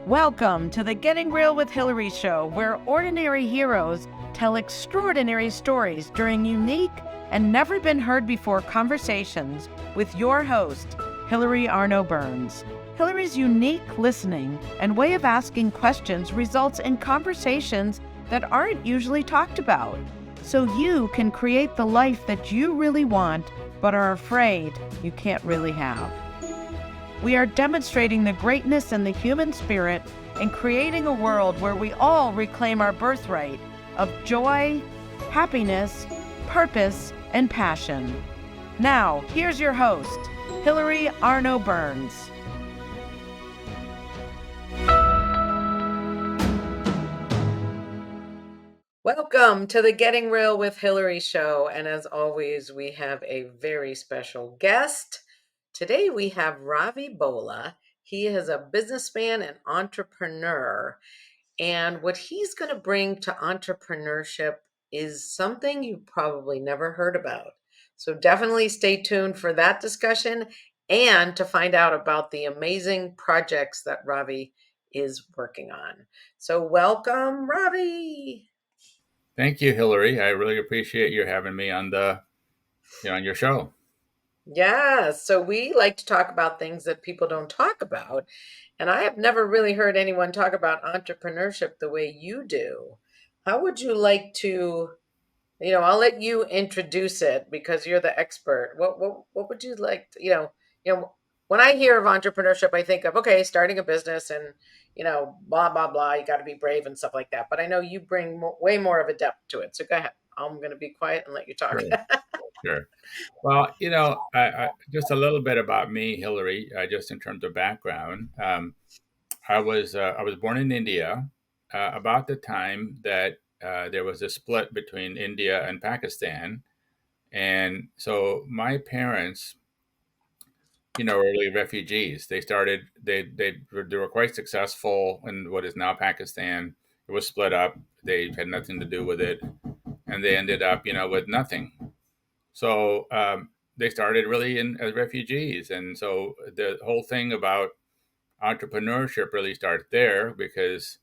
Welcome to the Getting Real with Hilary show, where ordinary heroes tell extraordinary stories during unique and never been heard before conversations with your host, Hilary Arno Burns. Hilary's unique listening and way of asking questions results in conversations that aren't usually talked about, so you can create the life that you really want but are afraid you can't really have. We are demonstrating the greatness in the human spirit and creating a world where we all reclaim our birthright of joy, happiness, purpose, and passion. Now, here's your host, Hilary Arno Burns. Welcome to the Getting Real with Hilary show. And as always, we have a very special guest. Today we have Ravi Bhola. He is a businessman and entrepreneur. And what he's going to bring to entrepreneurship is something you probably never heard about. So definitely stay tuned for that discussion and to find out about the amazing projects that Ravi is working on. So welcome, Ravi. Thank you, Hilary. I really appreciate you having me on on your show. Yeah, so we like to talk about things that people don't talk about. And I have never really heard anyone talk about entrepreneurship the way you do. How would you like to, I'll let you introduce it because you're the expert. What would you like to, when I hear of entrepreneurship, I think of, okay, starting a business and, blah, blah, blah, you got to be brave and stuff like that. But I know you bring way more of a depth to it. So go ahead. I'm going to be quiet and let you talk. Sure, sure. Well, just a little bit about me, Hilary, just in terms of background. I was born in India about the time that there was a split between India and Pakistan, and so my parents, were really refugees. They were quite successful in what is now Pakistan. It was split up. They had nothing to do with it, and they ended up, with nothing. So they started really as refugees, and so the whole thing about entrepreneurship really started there because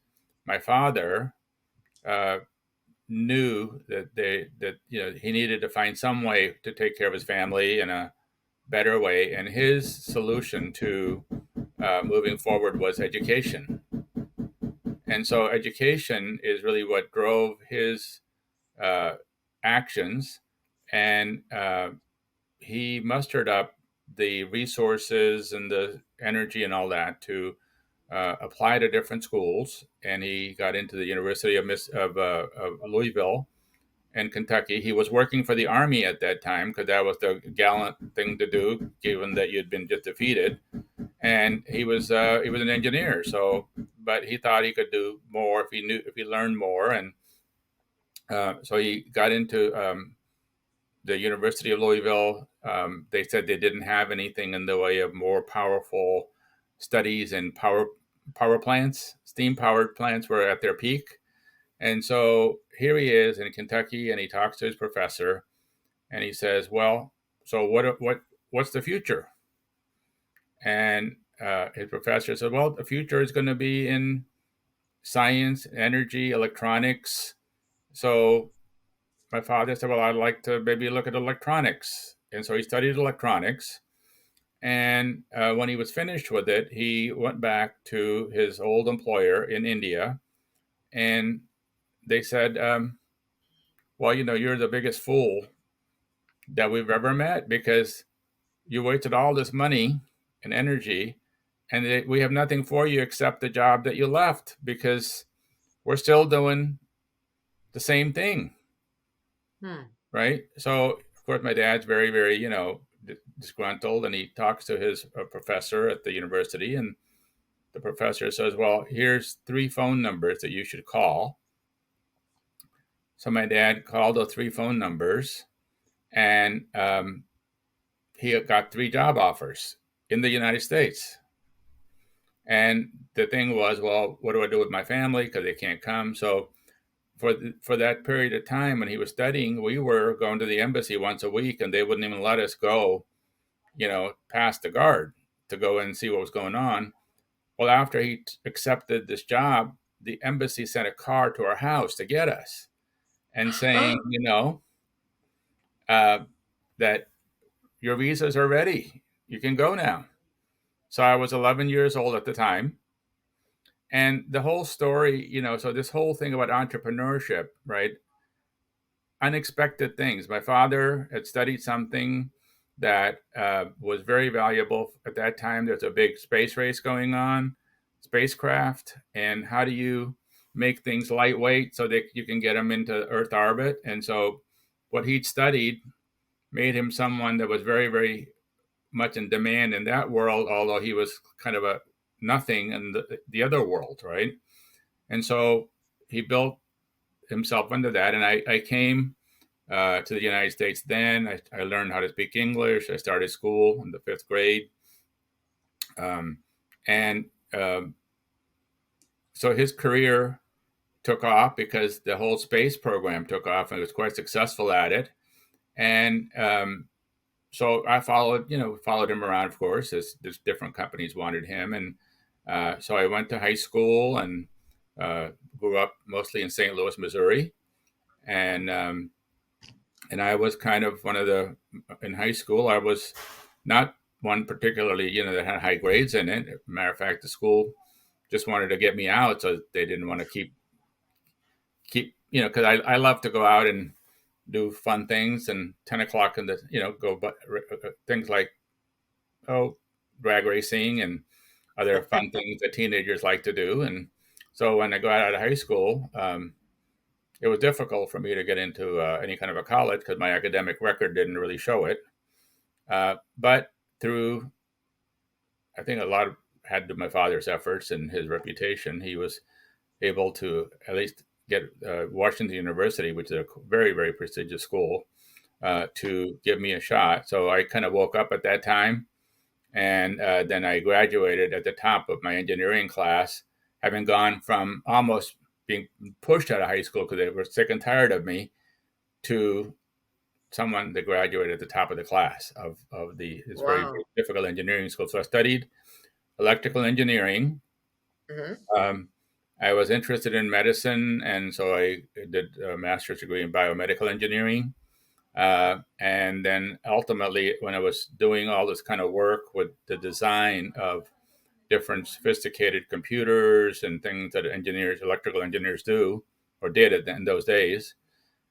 my father uh, knew that he needed to find some way to take care of his family in a better way, and his solution to moving forward was education. And so education is really what drove his uh, actions, and he mustered up the resources and the energy and all that to apply to different schools. And he got into the University of Louisville in Kentucky. He was working for the Army at that time because that was the gallant thing to do, given that you'd been just defeated. And he was an engineer. So, but he thought he could do more if he learned more. And so he got into the University of Louisville. They said they didn't have anything in the way of more powerful studies, and power plants, steam powered plants were at their peak. And so here he is in Kentucky, and he talks to his professor, and he says, "Well, so what's the future?" And his professor said, "Well, the future is going to be in science, energy, electronics." So my father said, "Well, I'd like to maybe look at electronics." And so he studied electronics. And when he was finished with it, he went back to his old employer in India. And they said, "Well, you're the biggest fool that we've ever met because you wasted all this money and energy, and we have nothing for you except the job that you left because we're still doing the same thing." Right? So, of course, my dad's very, very, disgruntled, and he talks to his professor at the university, and the professor says, "Well, here's 3 phone numbers that you should call." So my dad called the 3 phone numbers, and he got 3 job offers in the United States. And the thing was, well, what do I do with my family because they can't come? So for that period of time when he was studying, we were going to the embassy once a week, and they wouldn't even let us go, past the guard to go and see what was going on. Well, after he accepted this job, the embassy sent a car to our house to get us and saying, uh, that your visas are ready. You can go now. So I was 11 years old at the time. And the whole story, so this whole thing about entrepreneurship, right? Unexpected things. My father had studied something that was very valuable at that time. There's a big space race going on, spacecraft, and how do you make things lightweight so that you can get them into Earth orbit? And so what he'd studied made him someone that was very, very much in demand in that world, although he was kind of a nothing in the other world, right? And so he built himself into that. And I came to the United States then. I learned how to speak English. I started school in the 5th grade. And so his career took off because the whole space program took off and he was quite successful at it. And so I followed him around, of course, as different companies wanted him. And so I went to high school and grew up mostly in St. Louis, Missouri. And I was kind of in high school, I was not one particularly, that had high grades in it. As a matter of fact, the school just wanted to get me out. So they didn't want to keep, because I love to go out and do fun things, and 10 o'clock in the, go, but things like, drag racing and other fun things that teenagers like to do. And so when I got out of high school, it was difficult for me to get into any kind of a college because my academic record didn't really show it. But through, I think a lot of had to my father's efforts and his reputation, he was able to at least get Washington University, which is a very, very prestigious school, to give me a shot. So I kind of woke up at that time. And then I graduated at the top of my engineering class, having gone from almost being pushed out of high school because they were sick and tired of me, to someone that graduated at the top of the class of this very, very difficult engineering school. So I studied electrical engineering. Mm-hmm. I was interested in medicine, and so I did a master's degree in biomedical engineering. And then ultimately, when I was doing all this kind of work with the design of different sophisticated computers and things that electrical engineers do or did in those days,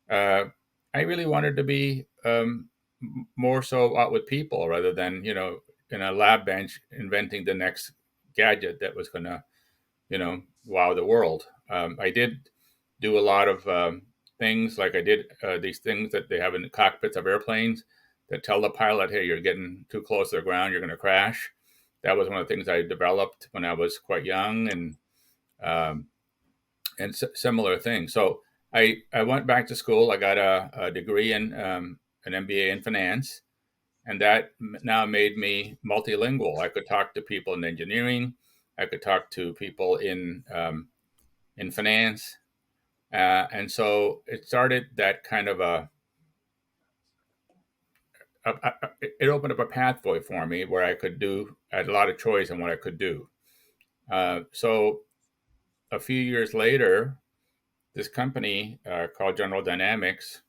I really wanted to be more so out with people rather than, in a lab bench inventing the next gadget that was going to, wow the world. I did do a lot of things, like I did these things that they have in the cockpits of airplanes that tell the pilot, hey, you're getting too close to the ground, you're going to crash. That was one of the things I developed when I was quite young, and similar things. So I went back to school. I got a degree in an MBA in finance, and that now made me multilingual. I could talk to people in engineering. I could talk to people in finance. And so it started that kind of it opened up a pathway for me where I had a lot of choice on what I could do. So a few years later, this company called General Dynamics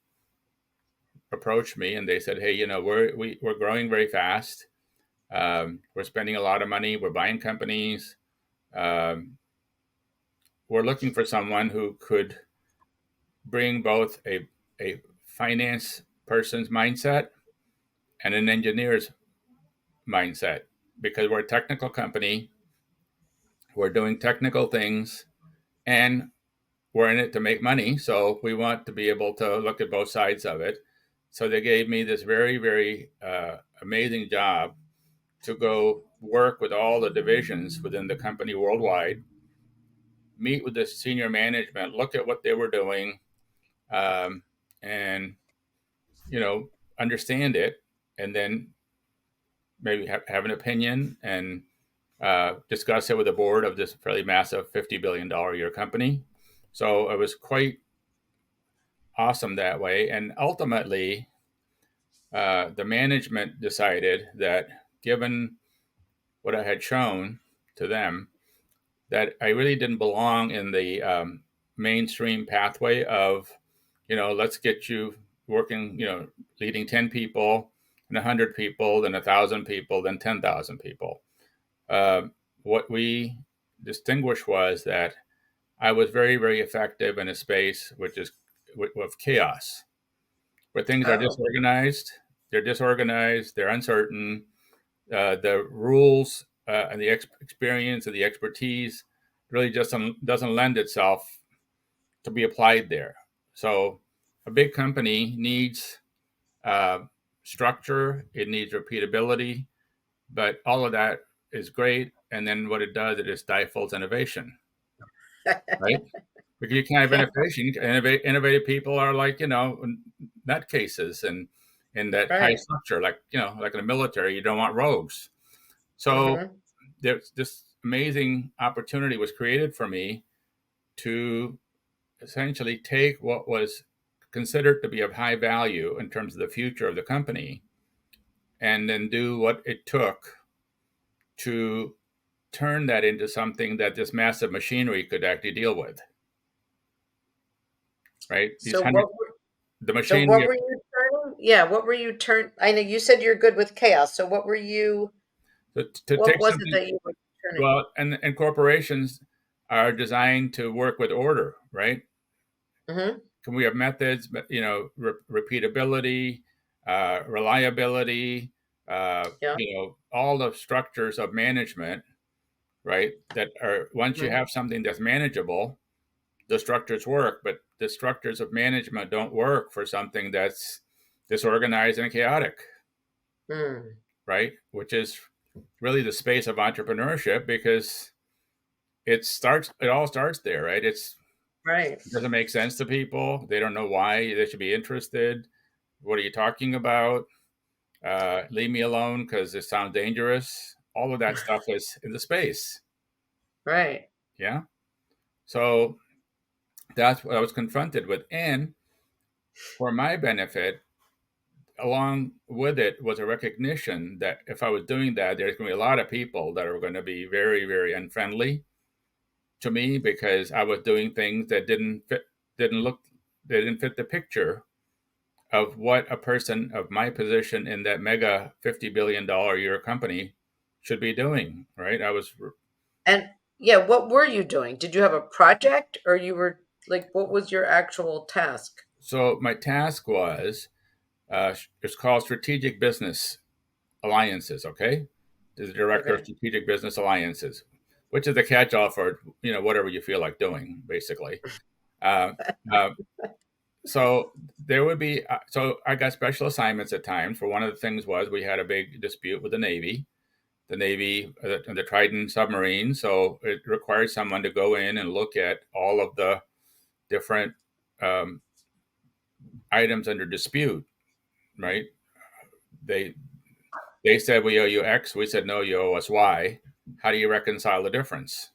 approached me, and they said, hey, we're growing very fast. We're spending a lot of money. We're buying companies. We're looking for someone who could bring both a finance person's mindset and an engineer's mindset, because we're a technical company. We're doing technical things, and we're in it to make money. So we want to be able to look at both sides of it. So they gave me this very, very amazing job to go work with all the divisions within the company worldwide, meet with the senior management, look at what they were doing, and understand it, and then maybe have an opinion and discuss it with the board of this fairly massive $50 billion a year company. So it was quite awesome that way. And ultimately, the management decided that given what I had shown to them, that I really didn't belong in the mainstream pathway of, let's get you working, leading 10 people and 100 people, then 1,000 people, then 10,000 people. Uh, what we distinguished was that I was very, very effective in a space which is of chaos, where things are Oh. disorganized. They're disorganized. They're uncertain. The rules and the experience and the expertise really just doesn't lend itself to be applied there. So a big company needs uh, structure. It needs repeatability, but all of that is great. And then what it does, it just stifles innovation, right? Because you can't have Yeah. innovation. Innovative people are like, nutcases and in that high Right. structure, like, like in the military, you don't want rogues. So Mm-hmm. there's this amazing opportunity was created for me to essentially take what was considered to be of high value in terms of the future of the company and then do what it took to turn that into something that this massive machinery could actually deal with, right? So what? The So machinery what were you turning? Yeah, what were you turn? I know you said you're good with chaos. So what were you? to What take was it something, that you were turning? well, and corporations are designed to work with order, right? Mm-hmm. Can we have methods, repeatability, reliability, Yeah. all the structures of management, right? That are, once you Mm-hmm. have something that's manageable, the structures work, but the structures of management don't work for something that's disorganized and chaotic, Mm. right? Which is really the space of entrepreneurship, because it all starts there, right? Right. It doesn't make sense to people. They don't know why they should be interested. What are you talking about? Leave me alone because it sounds dangerous. All of that stuff is in the space. Right. Yeah. So that's what I was confronted with. And for my benefit, along with it was a recognition that if I was doing that, there's going to be a lot of people that are going to be very, very unfriendly to me because I was doing things that didn't look, they didn't fit the picture of what a person of my position in that mega $50 billion a year company should be doing, right? And yeah, what were you doing? Did you have a project or you were like, what was your actual task? So my task was, it's called Strategic Business Alliances, okay? The Director of Okay. Strategic Business Alliances, which is the catch-all for, whatever you feel like doing, basically. Uh, uh, so there would be, so I got special assignments at times. For one of the things was we had a big dispute with the Navy. The Navy, the Trident submarine. So it required someone to go in and look at all of the different um, items under dispute, right? They they said we owe you X. We said no, you owe us Y. How do you reconcile the difference?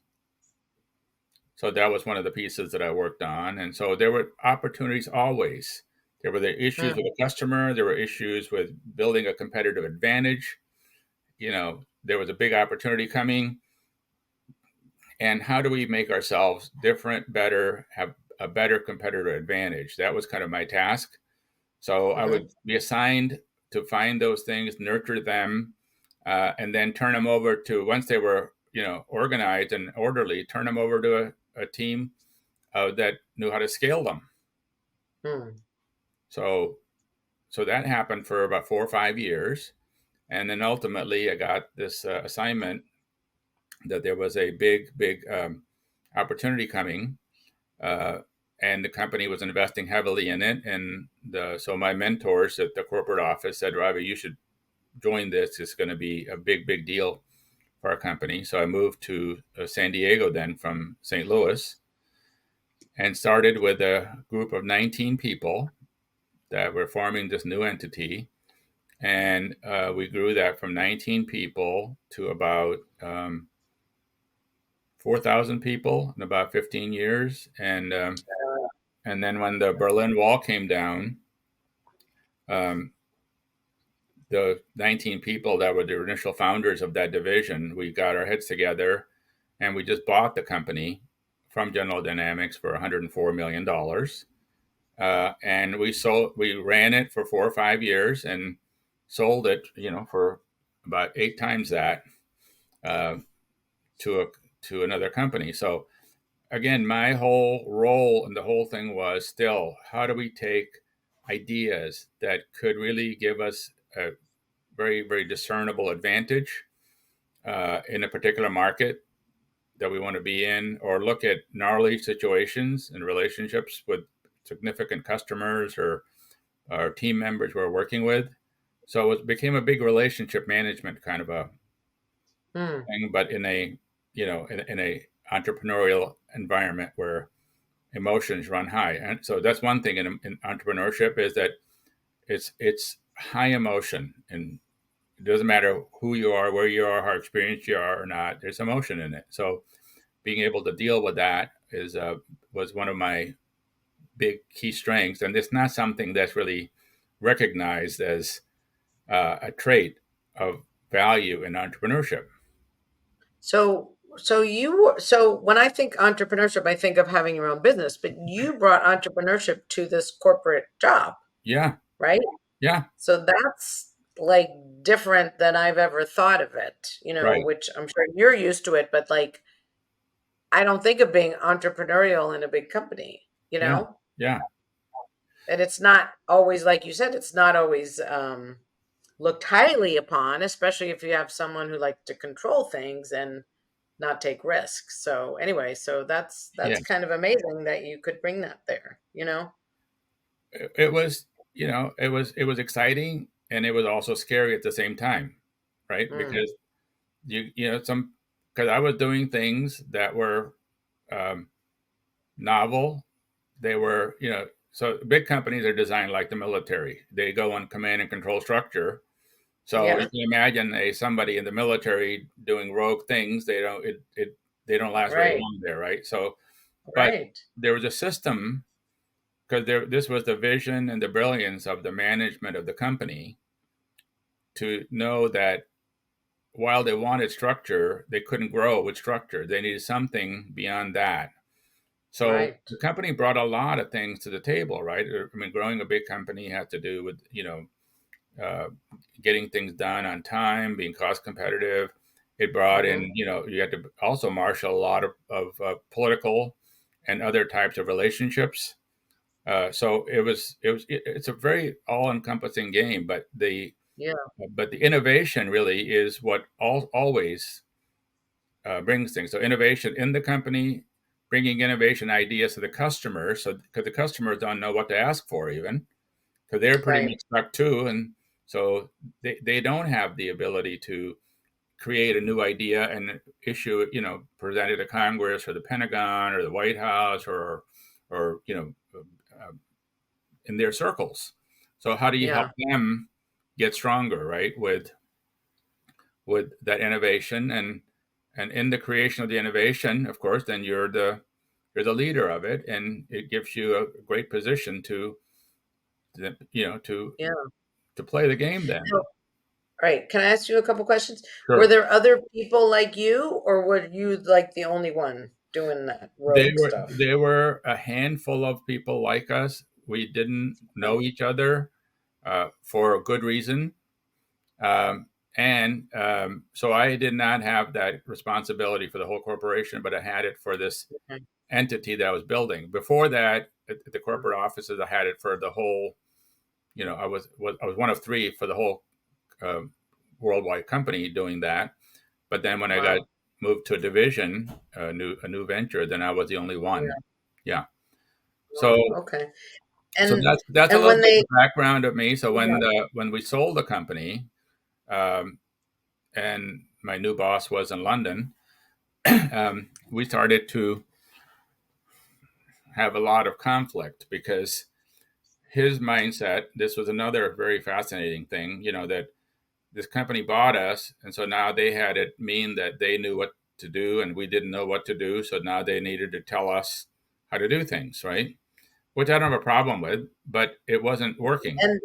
So that was one of the pieces that I worked on. And so there were opportunities always. There were the issues Mm. with the customer. There were issues with building a competitive advantage. There was a big opportunity coming. And how do we make ourselves different, better, have a better competitive advantage? That was kind of my task. So I Mm-hmm. would be assigned to find those things, nurture them, and then turn them over to, once they were, organized and orderly, turn them over to a team that knew how to scale them. Mm. So, so that happened for about 4 or 5 years, and then ultimately I got this assignment that there was a big opportunity coming, uh, and the company was investing heavily in it. And so my mentors at the corporate office said, Ravi, you should join this. It's going to be a big deal for our company. So I moved to San Diego then from St. Louis and started with a group of 19 people that were forming this new entity. And we grew that from 19 people to about 4,000 people in about 15 years. And then when the Berlin Wall came down, um, the 19 people that were the initial founders of that division, we got our heads together and we just bought the company from General Dynamics for $104 million. And we ran it for 4 or 5 years and sold it, for about 8 times that uh, to another company. So again, my whole role in the whole thing was still, how do we take ideas that could really give us a very, very discernible advantage in a particular market that we want to be in, or look at gnarly situations and relationships with significant customers or team members we're working with. So it became a big relationship management kind of a thing, but in a in a entrepreneurial environment where emotions run high. And so that's one thing in entrepreneurship, is that it's high emotion, and it doesn't matter who you are, where you are, how experienced you are or not. There's emotion in it. So being able to deal with that was one of my big key strengths, and it's not something that's really recognized as a trait of value in entrepreneurship. So when I think entrepreneurship, I think of having your own business, but you brought entrepreneurship to this corporate job, Yeah, right? yeah, So that's like different than I've ever thought of it, right. which I'm sure you're used to it, but like I don't think of being entrepreneurial in a big company, Yeah, yeah, And it's not always, like you said, it's not always looked highly upon, especially if you have someone who likes to control things and not take risks. So anyway, so that's yes. kind of amazing that you could bring that there. It was, it was exciting, and it was also scary at the same time, right? Mm, Because some, because I was doing things that were um, novel. They were, so big companies are designed like the military. They go on command and control structure. So you yeah, can imagine somebody in the military doing rogue things. They don't last very right, long there, right? So, but right, there was a system, because this was the vision and the brilliance of the management of the company, to know that while they wanted structure, they couldn't grow with structure. They needed something beyond that. So right. the company brought a lot of things to the table, right? I mean, growing a big company had to do with, uh, getting things done on time, being cost competitive. It brought Hmm. in, you had to also marshal a lot of political and other types of relationships. So it's a very all encompassing game, Yeah, but the innovation really is what always brings things. So innovation in the company, bringing innovation ideas to the customer, so because the customers don't know what to ask for, even because they're pretty right. much stuck too, and so they don't have the ability to create a new idea and issue it, present it to Congress or the Pentagon or the White House or uh, in their circles. So how do you help Yeah, them get stronger, right? With that innovation, and in the creation of the innovation, of course, then you're the leader of it, and it gives you a great position you know to yeah. to play the game then. So, right. Can I ask you a couple questions? Were Sure. there other people like you, or were you like the only one doing that They rogue were stuff? they were a handful of people like us. We didn't Okay. know each other for a good reason. And So I did not have that responsibility for the whole corporation, but I had it for this Okay. entity that I was building. Before that, at the corporate offices, I had it for the whole. I was one of three for the whole uh, worldwide company doing that. But then when I got Wow. moved to a division, a new venture, then I was the only one. Yeah. Yeah. So Wow. Okay. so And that's a and little when bit they of background of me. So yeah. when we sold the company, um, and my new boss was in London, we started to have a lot of conflict, because his mindset, this was another very fascinating thing, that this company bought us, and so now they had it mean that they knew what to do and we didn't know what to do, so now they needed to tell us how to do things, right? Which I don't have a problem with, but it wasn't working. and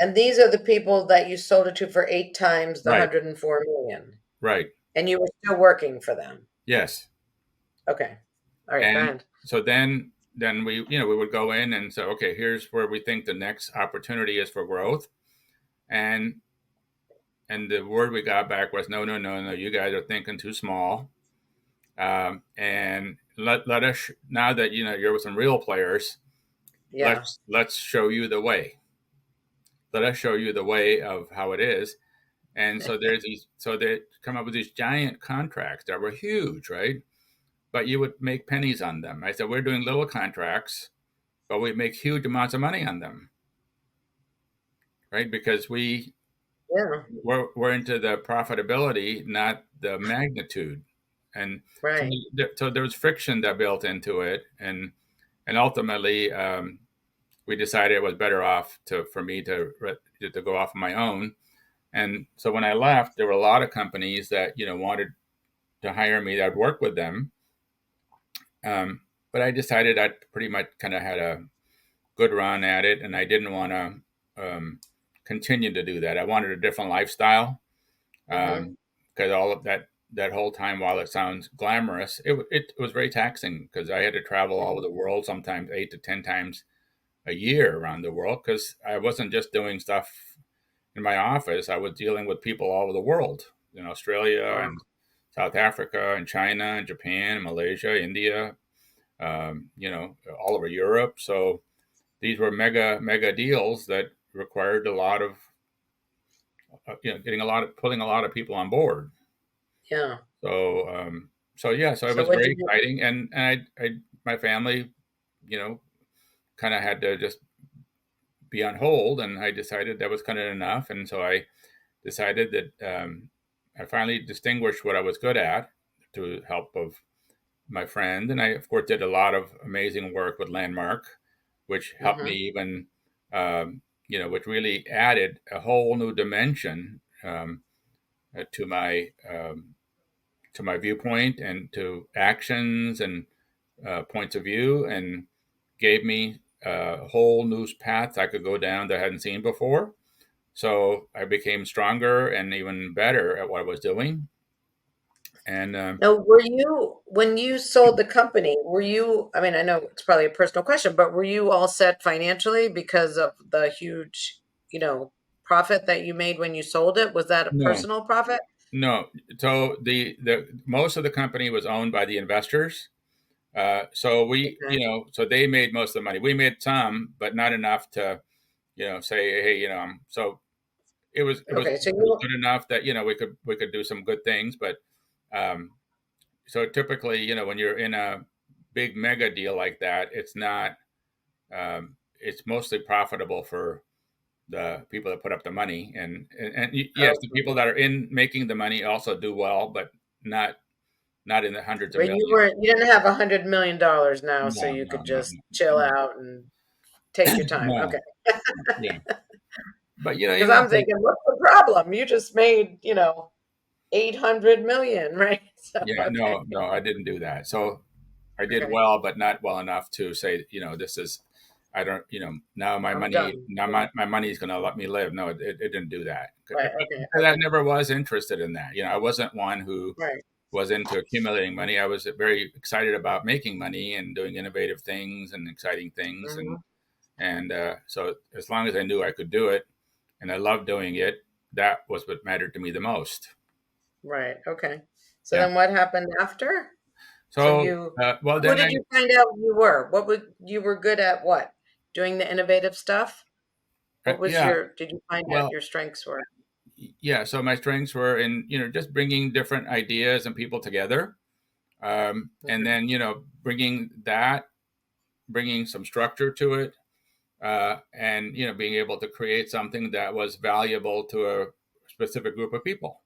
and these are the people that you sold it to for 8 times the Right, 104 million, right. and you were still working for them. Yes. Okay. All right, go And ahead. so then we, we would go in and say, okay, here's where we think the next opportunity is for growth. And the word we got back was, no, no, no, no, you guys are thinking too small. And let us, now that you're with some real players, Yeah. let's show you the way. Let us show you the way of how it is. And so so they come up with these giant contracts that were huge, right? But you would make pennies on them. I said, we're doing little contracts, but we make huge amounts of money on them, right? Because Yeah. we're into the profitability, not the magnitude. And so, Right. so there was friction that built into it, and ultimately we decided it was better off for me to go off on my own. And so when I left, there were a lot of companies that wanted to hire me. That I'd work with them, but I decided I pretty much kind of had a good run at it, and I didn't want to continue to do that. I wanted a different lifestyle, Mm-hmm. because all of that whole time, while it sounds glamorous, it was very taxing because I had to travel all over the world, sometimes 8 to 10 times a year around the world, because I wasn't just doing stuff in my office. I was dealing with people all over the world, in Australia Wow. and South Africa and China and Japan and Malaysia, India, all over Europe. So these were mega deals that required a lot of, putting a lot of people on board. Yeah. So, so it So was what very did you? exciting, and my family, you know, kind of had to just be on hold, and I decided that was kind of enough, and so I decided that I finally distinguished what I was good at to help of my friend, and I of course did a lot of amazing work with Landmark, which helped me Mm-hmm. even, which really added a whole new dimension to my viewpoint and to actions and points of view, and gave me a whole new path I could go down that I hadn't seen before. So I became stronger and even better at what I was doing. And Now, were you when you sold the company? Were you? I mean, I know it's probably a personal question, but were you all set financially because of the huge, profit that you made when you sold it? Was that a no, personal profit? no. So the most of the company was owned by the investors. So Okay. so they made most of the money. We made some, but not enough to, say, hey, so Okay. So it was you. good enough that we could do some good things. But um, so typically, when you're in a big mega deal like that, it's not. It's mostly profitable for the people that put up the money, and yes, the Okay. people that are in making the money also do well, but not in the hundreds of But you millions. weren't. You didn't have $100 million now, so No, you no, could no, just chill no, out and take your time. no. Okay. Yeah, but Because even I'm thinking, what's the problem? You just made, 800 million, right? So yeah, okay. no, I didn't do that. So I did Okay. well, but not well enough to say, this is, I don't, now I'm done. Yeah. my money is going to let me live. No, it didn't do that. Right. Okay. Because I Okay. never was interested in that. I wasn't one who Right. was into accumulating money. I was very excited about making money and doing innovative things and exciting things. Hmm. And so as long as I knew I could do it and I loved doing it, that was what mattered to me the most. Right. Okay. So Yeah. then what happened after? So So, well, who then did you find out you were? What would you were good at what? Doing the innovative stuff? What was yeah, did you find out well, your strengths were? yeah. So my strengths were in, just bringing different ideas and people together. And Mhm. then, bringing some structure to it, and, being able to create something that was valuable to a specific group of people.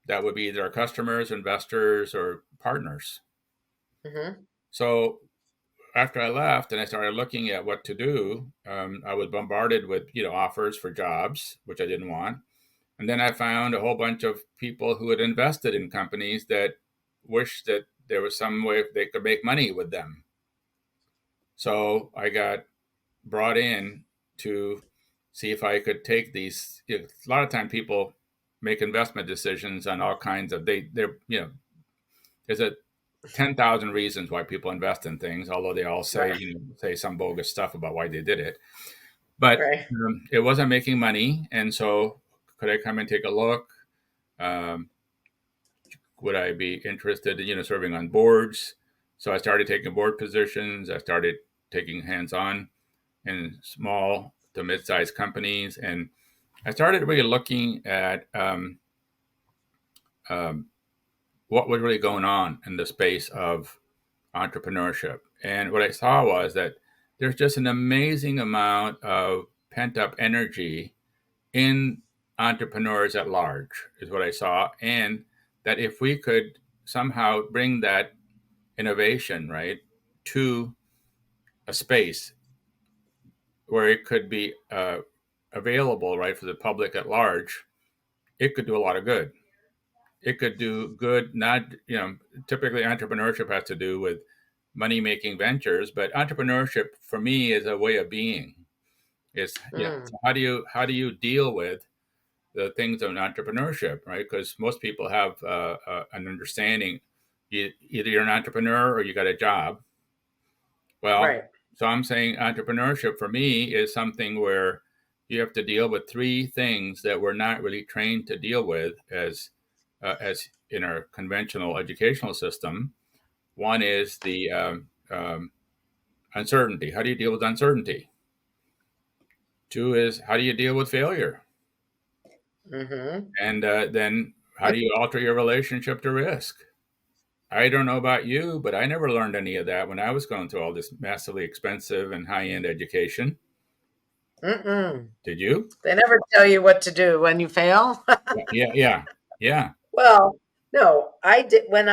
That would be either our customers, investors, or partners. Mhm. So after I left and I started looking at what to do, I was bombarded with offers for jobs, which I didn't want. And then I found a whole bunch of people who had invested in companies that wished that there was some way they could make money with them. So I got brought in to see if I could take these. A lot of time people make investment decisions on all kinds of they're there's a 10,000 reasons why people invest in things, although they all say, Right. say some bogus stuff about why they did it. But Right. it wasn't making money. And so could I come and take a look? Um, would I be interested in, serving on boards? So I started taking board positions. I started taking hands-on in small to mid-sized companies. And I started really looking at um, what was really going on in the space of entrepreneurship. And what I saw was that there's just an amazing amount of pent up energy in entrepreneurs at large, is what I saw. And that if we could somehow bring that innovation, right, to a space where it could be available, right, for the public at large, it could do a lot of good. It could do good, not, typically entrepreneurship has to do with money making ventures, but entrepreneurship for me is a way of being. Is Mm. so how do you deal with the things of entrepreneurship, right? Because most people have an understanding. Either you're an entrepreneur or you got a job. Well, Right. so I'm saying entrepreneurship for me is something where you have to deal with three things that we're not really trained to deal with as in our conventional educational system. One is the uncertainty. How do you deal with uncertainty? Two is how do you deal with failure? Mm-hmm. And then how do you alter your relationship to risk? I don't know about you, but I never learned any of that when I was going through all this massively expensive and high end education. Mm-mm. Did you? They never tell you what to do when you fail. Yeah, yeah, yeah. Well, no, I did when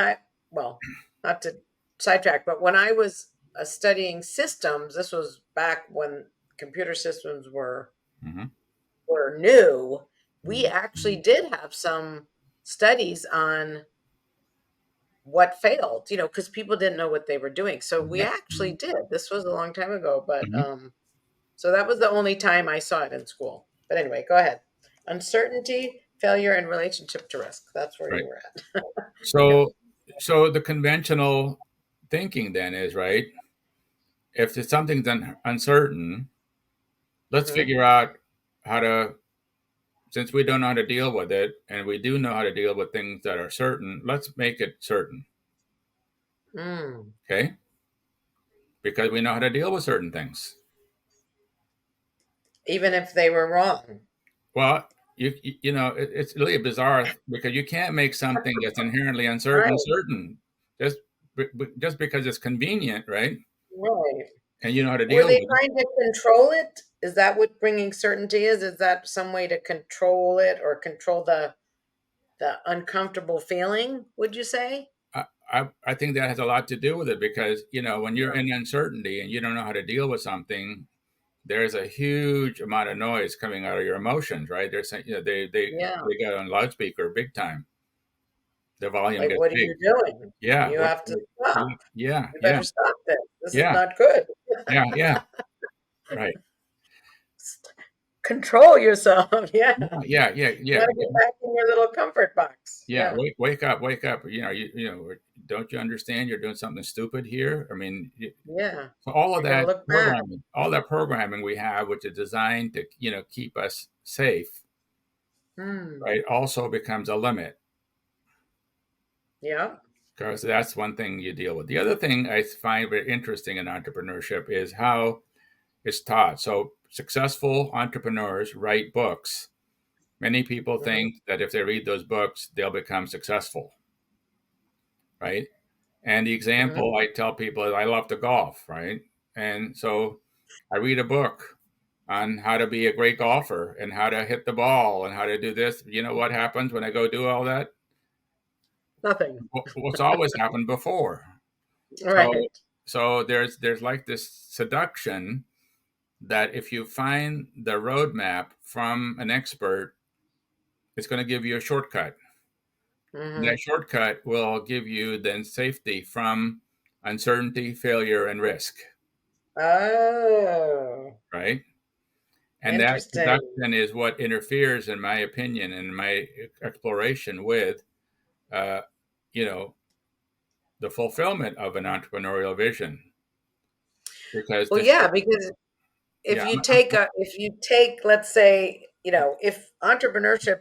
well, not to sidetrack, but when I was studying systems, this was back when computer systems Mm-hmm. were new. We actually Mm-hmm. did have some studies on what failed, because people didn't know what they were doing. So we actually did. This was a long time ago, but Mm-hmm. so that was the only time I saw it in school. But anyway, go ahead. Uncertainty, failure, and relationship to risk. That's where Right. you were at. Yeah. So the conventional thinking then is right. If it's something's uncertain, let's Mm-hmm. figure out how to. Since we don't know how to deal with it, and we do know how to deal with things that are certain, let's make it certain. Mm. Okay, because we know how to deal with certain things. Even if they were wrong. Well, it's really bizarre because you can't make something that's inherently uncertain Right. certain just just because it's convenient, right? Right. And you know how to Were deal they with it. trying to control it? Is that what bringing certainty is? Is that some way to control it or control the uncomfortable feeling, would you say? I think that has a lot to do with it because when you're Yeah. in uncertainty and you don't know how to deal with something, there's a huge amount of noise coming out of your emotions, right? They're saying, Yeah. they got on loudspeaker big time. The volume Like, gets what are big. you doing? Yeah. You have to stop. Yeah. You Yeah. better stop this. This is Yeah. not good. Yeah. Yeah. Right. Control yourself. Yeah. Yeah. Yeah. Yeah. You Yeah. got to get back in your little comfort box. Yeah. Yeah. Wake up. Wake up. Don't you understand? You're doing something stupid here. I mean, Yeah. so all of You're going to that look bad. programming, we have, which is designed to, keep us safe, Hmm. right, also becomes a limit Yeah. because that's one thing you deal with. The other thing I find very interesting in entrepreneurship is how it's taught. So successful entrepreneurs write books. Many people Hmm. think that if they read those books, they'll become successful, right? And the Hmm. example I tell people is I love to golf, right? And so I read a book on how to be a great golfer and how to hit the ball and how to do this. You know what happens when I go do all that? Nothing. What's always happened before. So Right. so there's like this seduction that if you find the roadmap from an expert, it's going to give you a shortcut. And Hmm. that shortcut will give you then safety from uncertainty, failure, and risk, Oh, right? And that interesting. seduction is what interferes, in my opinion, in my exploration with, uh, you know, the fulfillment of an entrepreneurial vision. Because Well, yeah, because yeah, if you take, let's say, if entrepreneurship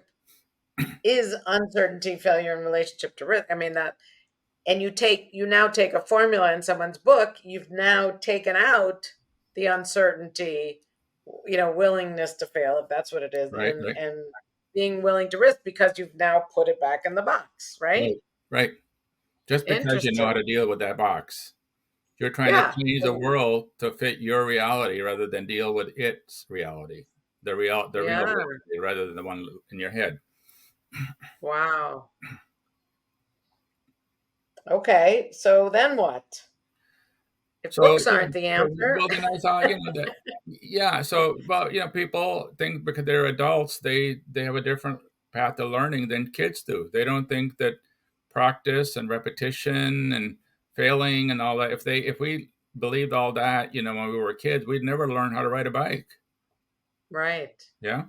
is uncertainty, failure, and relationship to risk, I mean that, and you now take a formula in someone's book, you've now taken out the uncertainty, willingness to fail, if that's what it is, right, and being willing to risk because you've now put it back in the box, right? right. Just because you know how Interesting. to deal with that box. You're trying to Yeah. change the world to fit your reality rather than deal with its reality, the real Yeah. reality rather than the one in your head. Wow. Okay. So then what? If So books aren't the answer. well, then I saw that yeah. So people think because they're adults they have a different path to learning than kids do. They don't think that practice and repetition and failing and all that. If we believed all that, when we were kids, we'd never learn how to ride a bike. Right. Yeah,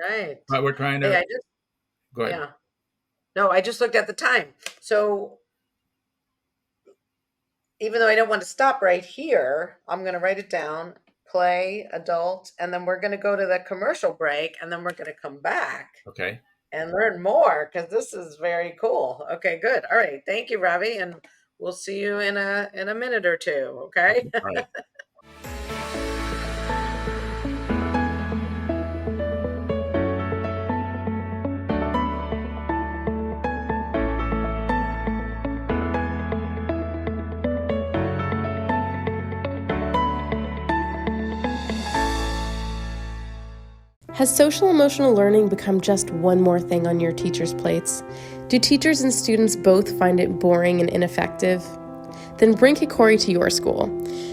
Right. but we're trying Hey, to I just, go ahead. yeah. No, I just looked at the time. So even though I don't want to stop right here, I'm going to write it down, play, adult, and then we're going to go to the commercial break, and then we're going to come back Okay. and learn more because this is very cool. Okay, good. All right. Thank you, Ravi, and we'll see you in a minute or two. Okay. All right. Has social emotional learning become just one more thing on your teachers' plates? Do teachers and students both find it boring and ineffective? Then bring Kikori to your school.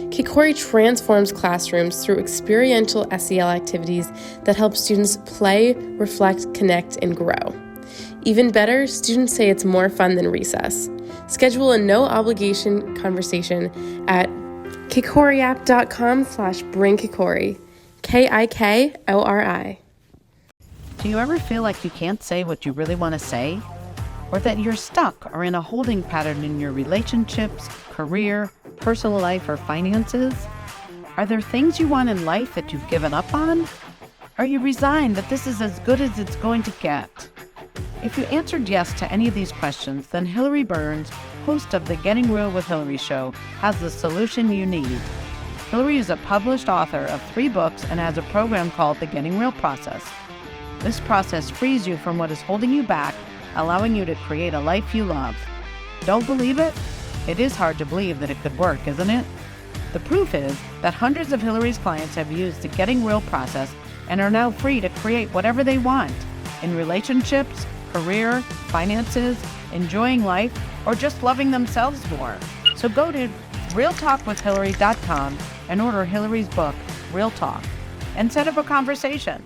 Kikori transforms classrooms through experiential SEL activities that help students play, reflect, connect, and grow. Even better, students say it's more fun than recess. Schedule a no-obligation conversation at kikoriapp.com/bringkikori. KIKORI. Do you ever feel like you can't say what you really want to say? Or that you're stuck or in a holding pattern in your relationships, career, personal life, or finances? Are there things you want in life that you've given up on? Are you resigned that this is as good as it's going to get? If you answered yes to any of these questions, then Hilary Burns, host of the Getting Real with Hilary show, has the solution you need. Hilary is a published author of 3 books and has a program called the Getting Real process. This process frees you from what is holding you back, allowing you to create a life you love. Don't believe it? It is hard to believe that it could work, isn't it? The proof is that hundreds of Hilary's clients have used the Getting Real process and are now free to create whatever they want in relationships, career, finances, enjoying life, or just loving themselves more. So go to realtalkwithhilary.com and order Hilary's book, Real Talk, and set up a conversation.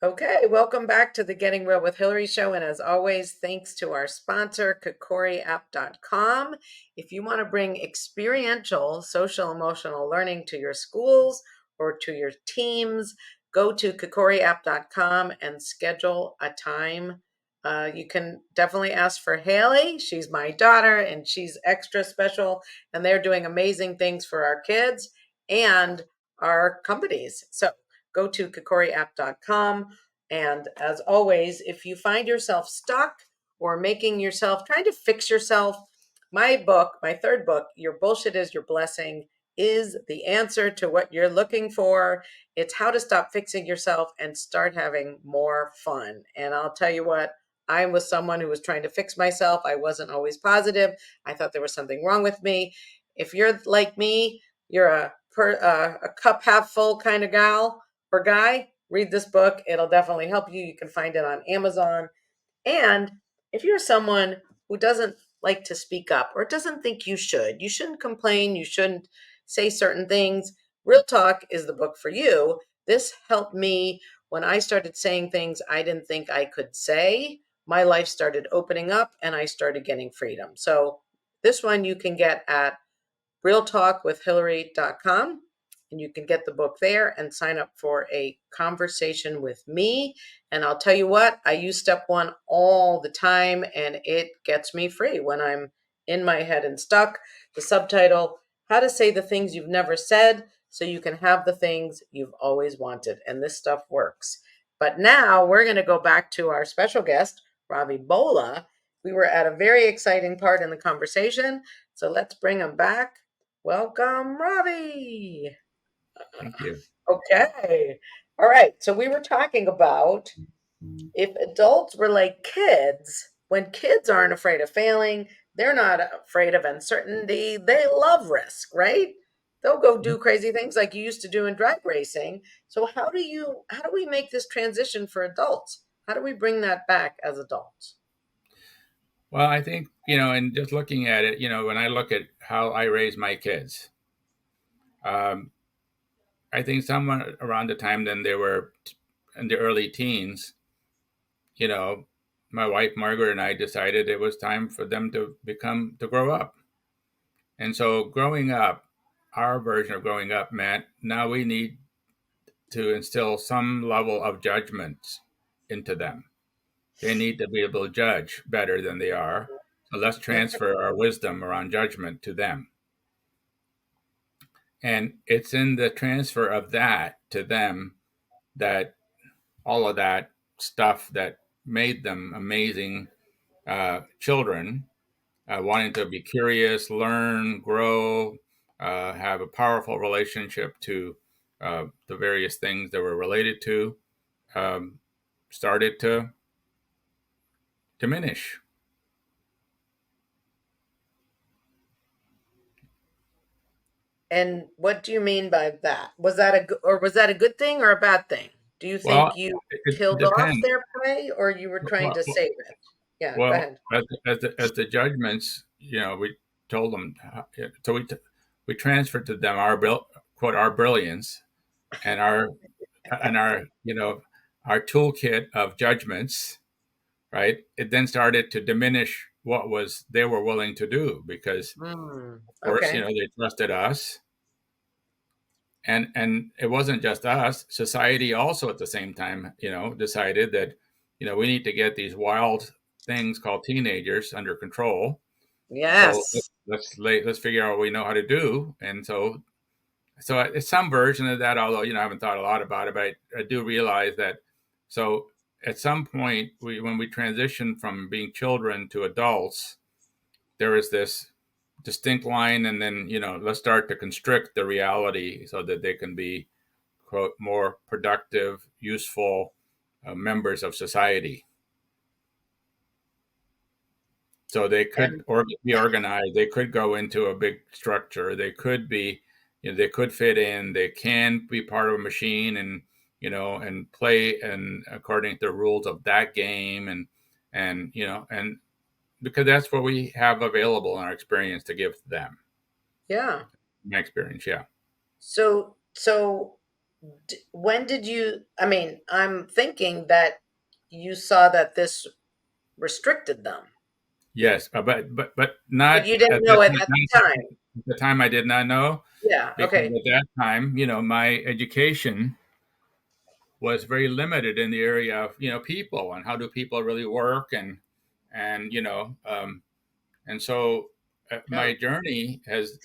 Okay, welcome back to the Getting Real with Hilary show. And as always, thanks to our sponsor, kikoriapp.com. If you want to bring experiential social emotional learning to your schools or to your teams, go to kikoriapp.com and schedule a time. You can definitely ask for Haley. She's my daughter and she's extra special, and they're doing amazing things for our kids and our companies. So go to kikoriapp.com. And as always, if you find yourself stuck or trying to fix yourself, my book, my 3rd book, Your Bullshit is Your Blessing, is the answer to what you're looking for. It's how to stop fixing yourself and start having more fun. And I'll tell you what, I was someone who was trying to fix myself. I wasn't always positive. I thought there was something wrong with me. If you're like me, you're a cup half full kind of gal or guy, read this book. It'll definitely help you. You can find it on Amazon. And if you're someone who doesn't like to speak up or doesn't think you shouldn't complain, you shouldn't say certain things, Real Talk is the book for you. This helped me when I started saying things I didn't think I could say, my life started opening up and I started getting freedom. So this one you can get at realtalkwithhilary.com, and you can get the book there and sign up for a conversation with me. And I'll tell you what, I use step one all the time, and it gets me free when I'm in my head and stuck. The subtitle, How to Say the Things You've Never Said So You Can Have the Things You've Always Wanted. And this stuff works. But now we're going to go back to our special guest, Ravi Bhola. We were at a very exciting part in the conversation, so let's bring him back. Welcome, Ravi. Thank you. Okay. All right. So we were talking about if adults were like kids, when kids aren't afraid of failing, they're not afraid of uncertainty. They love risk, right? They'll go do crazy things like you used to do in drag racing. So how do we make this transition for adults? How do we bring that back as adults? Well, I think, and just looking at it, when I look at how I raise my kids, um, I think someone around the time then they were in the early teens, you know, my wife Margaret and I decided it was time for them to grow up. And so growing up, our version of growing up meant now we need to instill some level of judgment into them. They need to be able to judge better than they are. So let's transfer our wisdom around judgment to them. And it's in the transfer of that to them that all of that stuff that made them amazing children, wanting to be curious, learn, grow, have a powerful relationship to the various things that were related to, started to diminish. And what do you mean by that? Was that a good thing or a bad thing? Do you Well, think you it killed off depends. their prey or you were trying Well, to save it? Yeah, go well ahead. as the judgments, we told them, so we transferred to them our quote our brilliance and our our toolkit of judgments, right? It then started to diminish what was they were willing to do because, of course, Okay. they trusted us, and it wasn't just us. Society also at the same time, decided that, we need to get these wild things called teenagers under control. So Yes. let's figure out what we know how to do, and so it's some version of that. Although I haven't thought a lot about it, but I do realize that. So at some point, when we transition from being children to adults, there is this distinct line, and then let's start to constrict the reality so that they can be quote more productive, useful members of society. So they could And be organized. They could go into a big structure. They could be, they could fit in. They can be part of a machine and and play and according to the rules of that game and because that's what we have available in our experience to give to them. yeah. My experience, yeah. So when did you, I mean, I'm thinking that you saw that this restricted them, Yes, but but not you didn't at know it at the time. the time I did not know Yeah. because Okay. at that time, my education was very limited in the area of people and how do people really work and and so Yeah. my journey has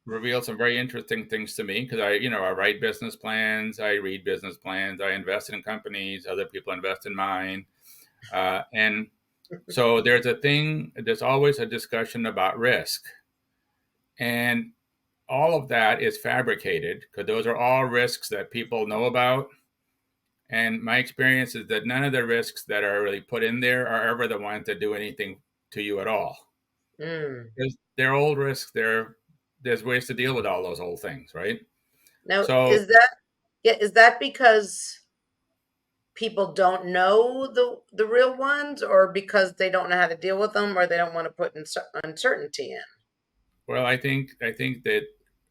revealed some very interesting things to me because I write business plans, I read business plans, I invest in companies, other people invest in mine, and so there's always a discussion about risk, and all of that is fabricated because those are all risks that people know about. And my experience is that none of the risks that are really put in there are ever the ones that do anything to you at all. Mm. Because they're old risks. There's ways to deal with all those old things, right? Now, So, is that because people don't know the real ones, or because they don't know how to deal with them, or they don't want to put uncertainty in? well, I think that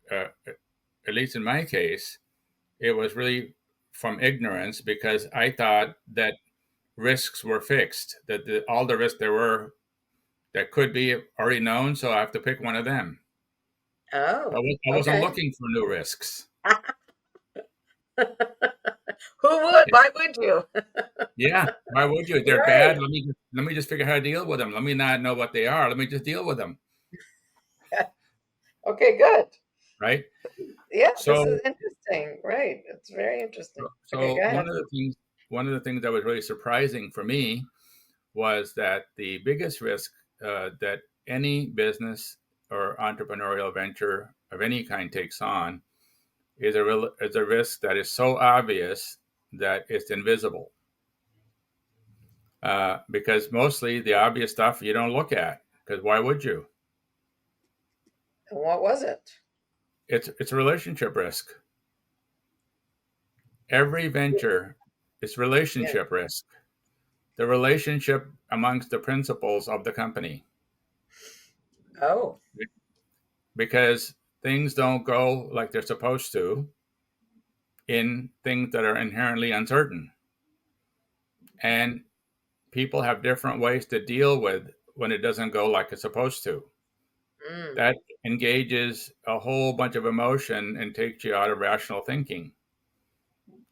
uh, at least in my case, it was really from ignorance because I thought that risks were fixed, that all the risks there were that could be already known, so I have to pick one of them. Oh, I wasn't okay. looking for new risks. Who would? Why would you? Yeah, why would you? They're Right. bad. Let me just figure out how to deal with them. Let me not know what they are. Let me just deal with them, Okay, good. right? Yeah, this So is interesting. Right. It's very interesting. Okay, so go one ahead. of the things that was really surprising for me was that the biggest risk that any business or entrepreneurial venture of any kind takes on is a risk that is so obvious that it's invisible. Because mostly the obvious stuff you don't look at, because why would you? And what was it? It's a relationship risk. Every venture is Yeah. relationship risk. The relationship amongst the principals of the company, Oh, because things don't go like they're supposed to in things that are inherently uncertain, and people have different ways to deal with when it doesn't go like it's supposed to. mm, That engages a whole bunch of emotion and takes you out of rational thinking.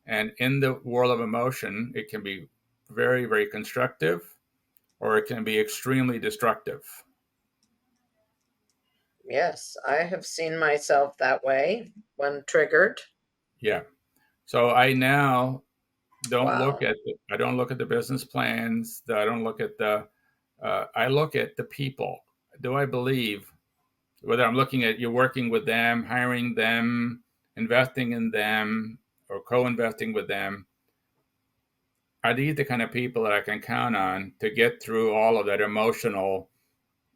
And in the world of emotion, it can be very, very constructive, or it can be extremely destructive. yes. I have seen myself that way when triggered. Yeah. So I now Wow. I don't look at the business plans. I don't look at I look at the people. Do I believe, whether I'm looking at you working with them, hiring them, investing in them, or co-investing with them, are these the kind of people that I can count on to get through all of that emotional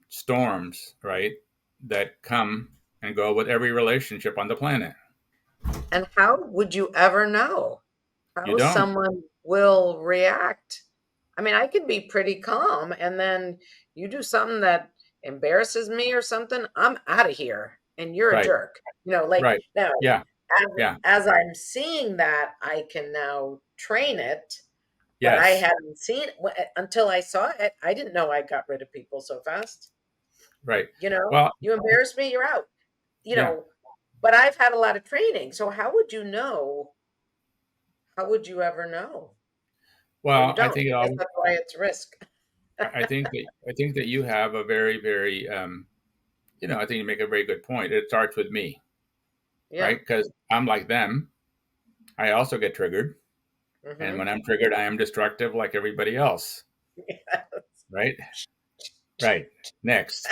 storms, right? That come and go with every relationship on the planet. And how would you ever know You how don't. someone will react? I mean, I can be pretty calm, and then you do something that embarrasses me or something, I'm out of here, and you're a Right. jerk. Like Right. now, Yeah. as, Yeah. as I'm seeing that, I can now train it, but I Yes. hadn't seen it until I saw it. I didn't know I got rid of people so fast. Right. You know, Well, you embarrass me, you're out. You yeah. know, but I've had a lot of training. So how would you know? How would you ever know? Well, you Well, I don't. think I guess that's why it's risk. I think that you have a very, very, I think you make a very good point. It starts with me, Yeah. right? Because I'm like them. I also get triggered, and Hmm. when I'm triggered, I am destructive like everybody else, right? Right. Next.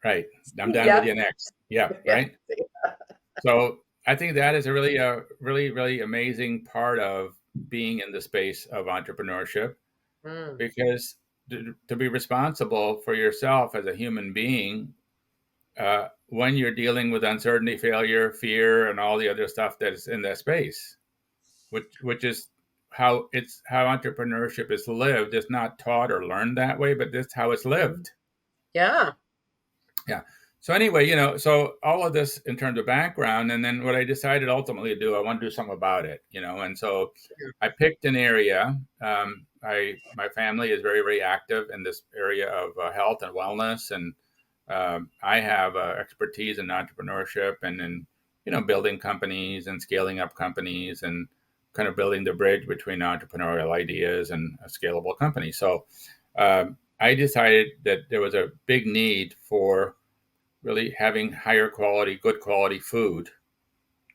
Right. I'm done with Yeah. you next. Yeah. Yeah. Right. So I think that is a really, really amazing part of being in the space of entrepreneurship, Mm. because to be responsible for yourself as a human being, when you're dealing with uncertainty, failure, fear, and all the other stuff that is in that space, which is how entrepreneurship is lived. It's not taught or learned that way, but this is how it's Mhm. lived. Yeah. Yeah. So anyway, so all of this in terms of background, and then what I decided ultimately to do, I want to do something about it, and so I picked an area. My family is very, very active in this area of health and wellness, and I have expertise in entrepreneurship and in building companies and scaling up companies and kind of building the bridge between entrepreneurial ideas and a scalable company. So I decided that there was a big need for really having higher quality, good quality food.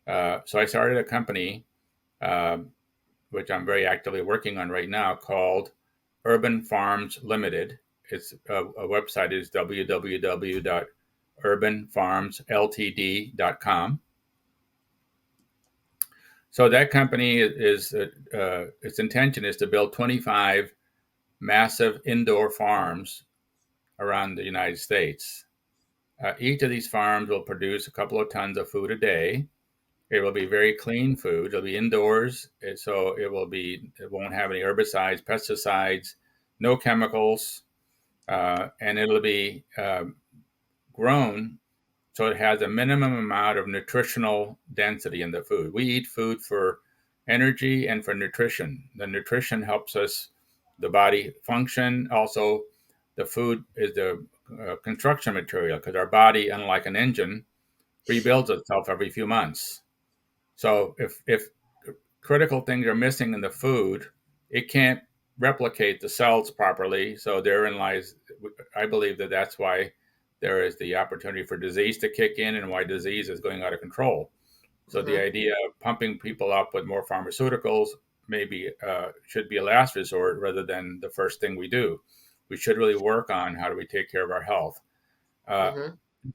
So I started a company, uh, which I'm very actively working on right now, called Urban Farms Limited. Its a website is www.urbanfarmsltd.com. So that company is its intention is to build 25 massive indoor farms around the United States. Each of these farms will produce a couple of tons of food a day. It will be very clean food. It'll be indoors, so it won't have any herbicides, pesticides, no chemicals, and it'll be grown so it has a minimum amount of nutritional density in the food. We eat food for energy and for nutrition. The nutrition helps us, the body function. Also, the food is the construction material, because our body, unlike an engine, rebuilds itself every few months. So if critical things are missing in the food, it can't replicate the cells properly. So therein lies, I believe that that's why there is the opportunity for disease to kick in and why disease is going out of control. So the idea of pumping people up with more pharmaceuticals maybe should be a last resort rather than the first thing we do. We should really work on how do we take care of our health.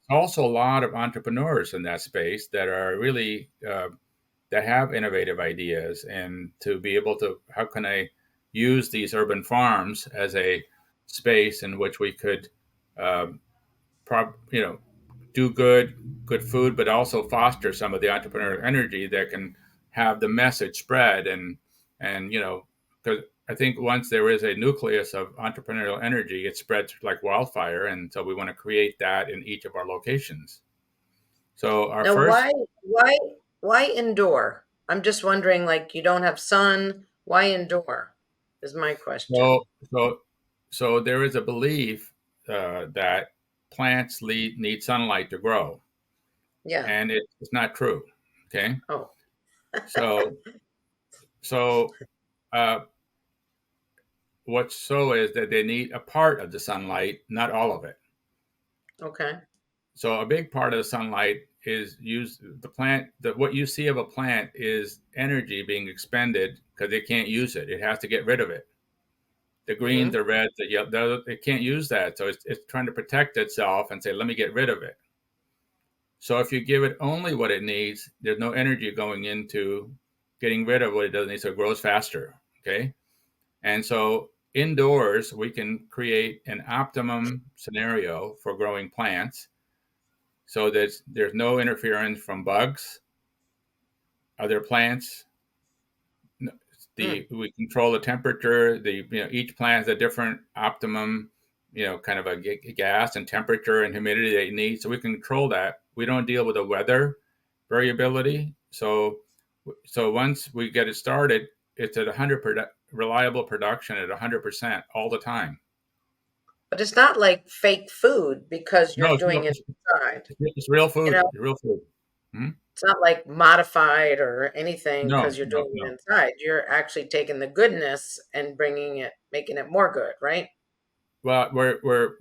Also, a lot of entrepreneurs in that space that are really that have innovative ideas, and to be able to, how can I use these urban farms as a space in which we could, do good food, but also foster some of the entrepreneurial energy that can have the message spread. And because I think once there is a nucleus of entrepreneurial energy, it spreads like wildfire. And so we want to create that in each of our locations. So our Now, first, why indoor? I'm just wondering, like, you don't have sun, why indoor? Is my question. so there is a belief that plants need sunlight to grow, Yeah. and it's not true. Okay, Oh, so so uh, what's so is that they need a part of the sunlight, not all of it. okay. So a big part of the sunlight is used. The plant, that what you see of a plant is energy being expended because they can't use it. It has to get rid of it. The greens, Mm-hmm. the reds, the yellow, it can't use that. So it's trying to protect itself and say, let me get rid of it. So if you give it only what it needs, there's no energy going into getting rid of what it doesn't need. So it grows faster. Okay. And so indoors, we can create an optimum scenario for growing plants so that there's no interference from bugs, other plants. We control the temperature. Each plant has a different optimum, kind of a gas and temperature and humidity they need. So we can control that. We don't deal with the weather variability. So once we get it started, it's at 100% reliable production at 100% all the time. But it's not like fake food because No, you're doing it inside. it's real You food. know, It's real food. Hmm. it's not like modified or anything No, because you're no, doing it no. inside. You're actually taking the goodness and making it more good, right? Well, we're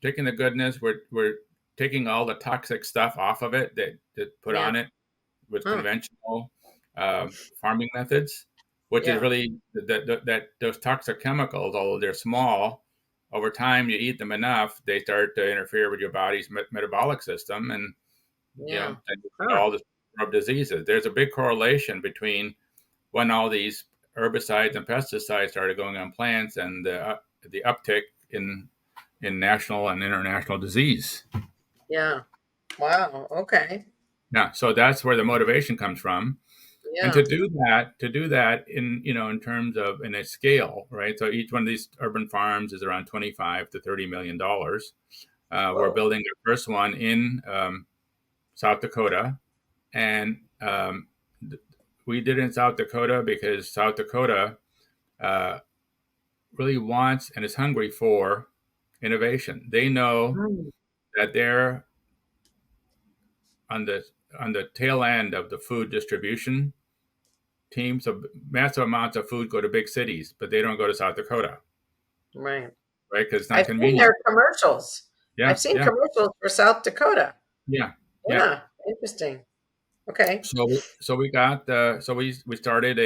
taking the goodness. We're taking all the toxic stuff off of it that put Yeah. on it with Huh. conventional farming methods, which is Yeah. really that those toxic chemicals, although they're small, over time you eat them enough, they start to interfere with your body's metabolic system, and Yeah. then you get Huh. all the diseases. There's a big correlation between when all these herbicides and pesticides started going on plants and the uptick in national and international disease. Yeah. Wow. Okay. Yeah, so that's where the motivation comes from. And Yeah. to do that in terms of in a scale, right? So each one of these urban farms is around 25 to 30 million dollars. We're Whoa. building the first one in South Dakota, and we did it in South Dakota because South Dakota uh, really wants and is hungry for innovation. They know Mm. that they're on the tail end of the food distribution team. So massive amounts of food go to big cities, but they don't go to South Dakota, Right. right? Because it's not I've seen their convenient. commercials. I've Yeah, seen yeah, commercials for South Dakota. yeah, yeah. Yeah. Interesting. Okay. So we started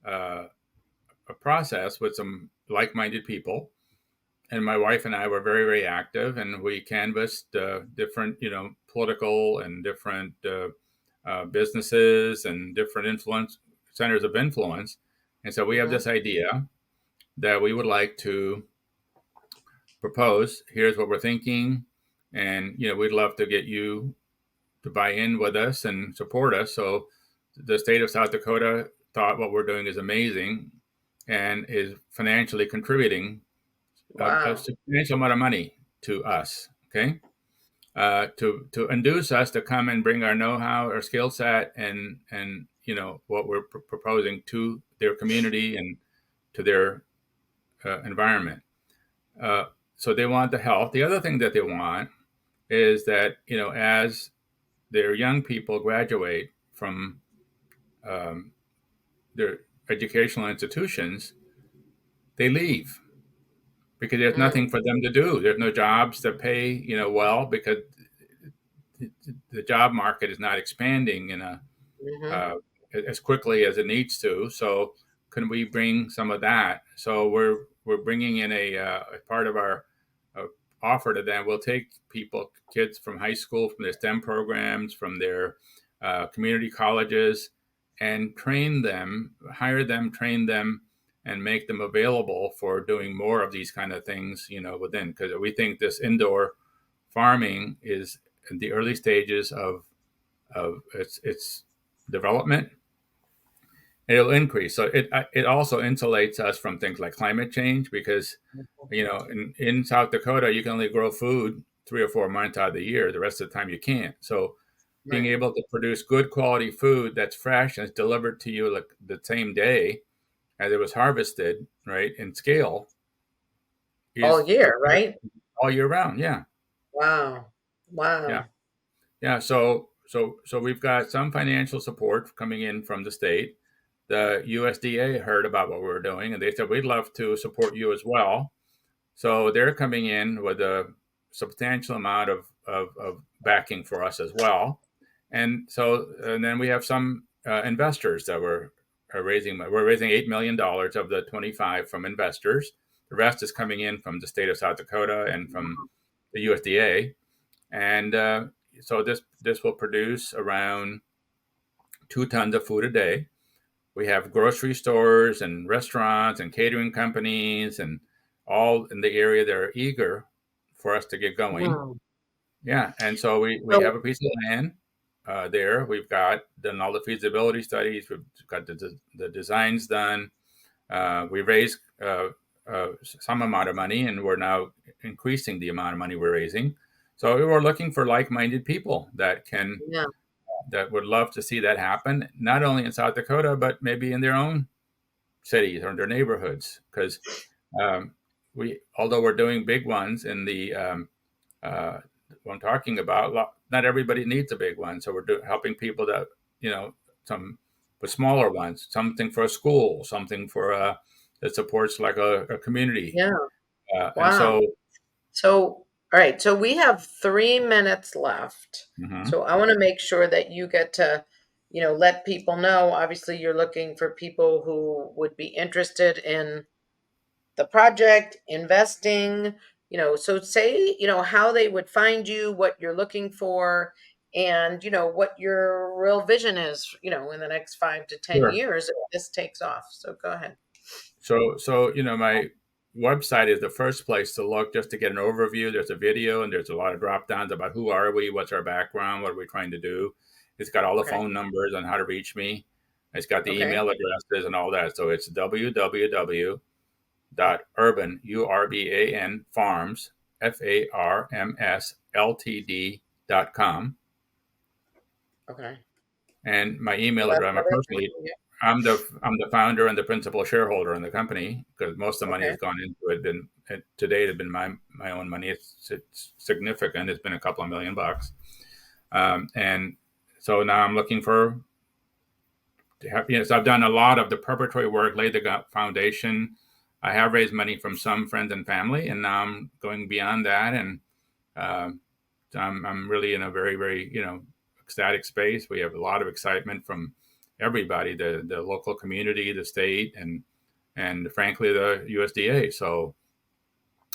uh, a process with some like-minded people, and my wife and I were very, very active, and we canvassed different, political and different businesses and different influence centers of influence. And so we have Mm-hmm. this idea that we would like to propose. Here's what we're thinking, and we'd love to get you to buy in with us and support us. So the state of South Dakota thought what we're doing is amazing, and is financially contributing a Wow. substantial amount of money to us. Okay. to induce us to come and bring our know-how, our skill set, and what we're proposing to their community and to their environment. So they want the health. The other thing that they want is that as their young people graduate from their educational institutions, they leave because there's nothing for them to do. There's no jobs to pay well, because the job market is not expanding as quickly as it needs to. So can we bring some of that? So we're bringing in a part of our offer to them. We'll take kids from high school, from their STEM programs, from their community colleges, and train them, hire them, train them, and make them available for doing more of these kind of things, within, because we think this indoor farming is in the early stages of its development. It'll increase. So it also insulates us from things like climate change, because in South Dakota you can only grow food 3 or 4 months out of the year. The rest of the time you can't. So being able to produce good quality food that's fresh and it's delivered to you like the same day as it was harvested, right, in scale, all year, right? All year round, yeah. Wow. Yeah. So we've got some financial support coming in from the state. The USDA heard about what we were doing, and they said, we'd love to support you as well. So they're coming in with a substantial amount of backing for us as well. And then we have some investors that we're raising. We're raising $8 million of the 25 from investors. The rest is coming in from the state of South Dakota and from the USDA. And so this will produce around 2 tons of food a day. We have grocery stores and restaurants and catering companies and all in the area that are eager for us to get going. Wow. Yeah, and so we have a piece of land there. We've done all the feasibility studies. We've got the designs done. We raised some amount of money, and we're now increasing the amount of money we're raising. So we were looking for like-minded people that would love to see that happen, not only in South Dakota, but maybe in their own cities or in their neighborhoods. Because although we're doing big ones in the what I'm talking about, not everybody needs a big one. So we're helping people that some with smaller ones, something for a school, something for that supports like a community. Yeah. Wow. And so all right. So we have 3 minutes left. Mm-hmm. So I want to make sure that you get to, let people know. Obviously, you're looking for people who would be interested in the project, investing, so say, how they would find you, what you're looking for, and, what your real vision is, in the next 5 to 10 years if this takes off. So go ahead. So my website is the first place to look, just to get an overview. There's a video and there's a lot of drop downs about who are we, what's our background, what are we trying to do. It's got all the phone numbers on how to reach me. It's got the email addresses and all that. So it's www.urban farms farmsltd.com. Okay. And my email address, personally, I'm the founder and the principal shareholder in the company, because most of the money has gone into it. To date, has been my own money. It's significant. It's been a couple of $1 million. And so now I'm looking for to have. So I've done a lot of the preparatory work, laid the foundation. I have raised money from some friends and family, and now I'm going beyond that. And I'm really in a very, very ecstatic space. We have a lot of excitement from everybody, the local community, the state, and frankly the USDA. So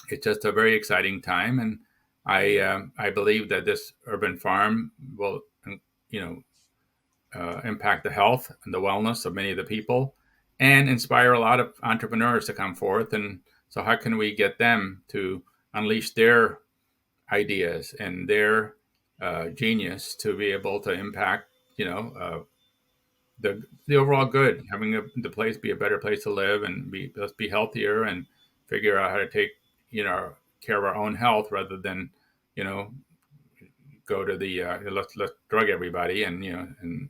it's just a very exciting time, and I believe that this urban farm will impact the health and the wellness of many of the people, and inspire a lot of entrepreneurs to come forth. And so how can we get them to unleash their ideas and their genius to be able to impact the overall good, having the place be a better place to live and let's be healthier and figure out how to take care of our own health rather than go to the let's drug everybody, and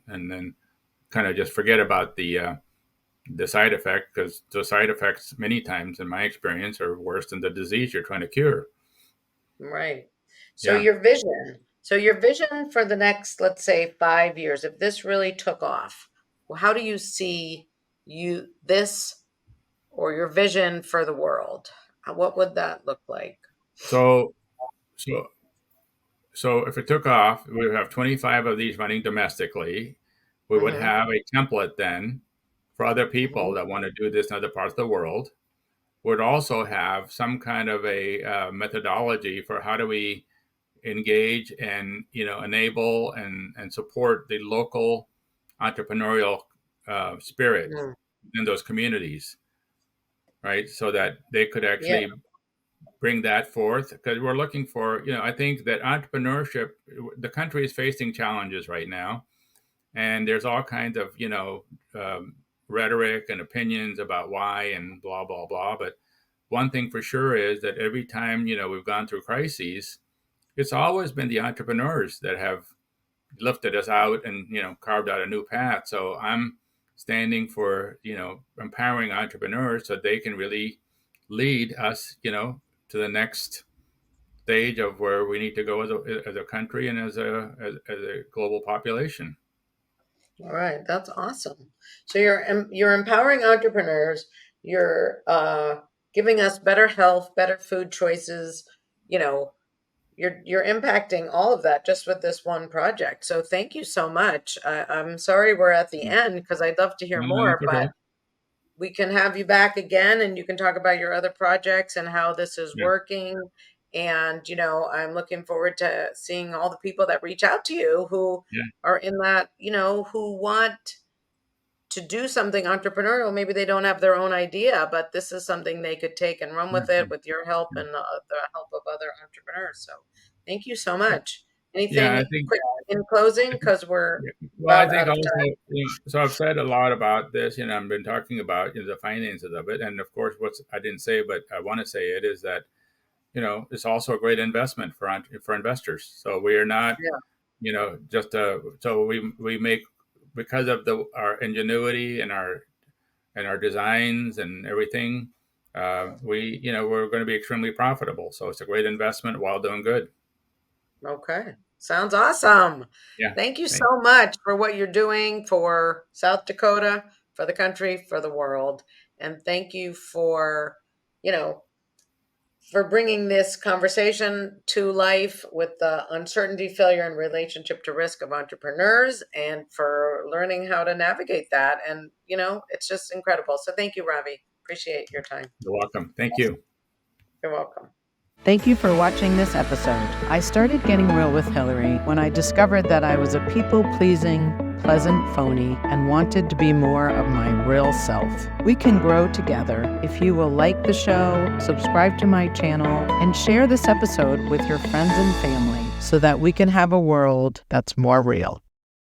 and then kind of just forget about the side effect, because the side effects many times, in my experience, are worse than the disease you're trying to cure. Right. So Yeah. your vision. So your vision for the next, let's say, 5 years, if this really took off, well, how do you see this or your vision for the world? What would that look like? So so so if it took off, we would have 25 of these running domestically. We would Mm-hmm. have a template then for other people Mm-hmm. that want to do this in other parts of the world. Would also have some kind of a methodology for how do we engage and enable and support the local entrepreneurial spirit Mm. in those communities, right? So that they could Yeah. actually bring that forth, because we're looking for, I think that entrepreneurship, the country is facing challenges right now, and there's all kinds of, rhetoric and opinions about why and blah, blah, blah. But one thing for sure is that every time, we've gone through crises, it's always been the entrepreneurs that have lifted us out and, carved out a new path. So I'm standing for, empowering entrepreneurs so they can really lead us, to the next stage of where we need to go as a country and as a global population. All right. That's awesome. So you're empowering entrepreneurs. You're giving us better health, better food choices. You know, you're impacting all of that just with this one project. So thank you so much. I'm sorry we're at the end, because I'd love to hear No, more, that's okay. but we can have you back again and you can talk about your other projects and how this is Yeah. working. And, I'm looking forward to seeing all the people that reach out to you who Yeah. are in that, who want to do something entrepreneurial. Maybe they don't have their own idea, but this is something they could take and run with it with your help and the help of other entrepreneurs. So thank you so much. Yeah, Anything I think. quick in closing? Because we're Well, I about think out of also, time. so I've said a lot about this, I've been talking about, the finances of it. And of course, what I didn't say, but I want to say it, is that, it's also a great investment for investors. So we are not, Yeah. just so we make, because of our ingenuity and our designs and everything, we're going to be extremely profitable. So it's a great investment while doing good. Okay. Sounds awesome. Yeah. Thank you Thanks. so much for what you're doing for South Dakota, for the country, for the world. And thank you you know, for bringing this conversation to life with the uncertainty, failure, and relationship to risk of entrepreneurs, and for learning how to navigate that. And, it's just incredible. So thank you, Ravi. Appreciate your time. You're welcome. Thank you. You're welcome. Thank you for watching this episode. I started getting real with Hilary when I discovered that I was a people-pleasing, pleasant phony and wanted to be more of my real self. We can grow together if you will like the show, subscribe to my channel, and share this episode with your friends and family so that we can have a world that's more real.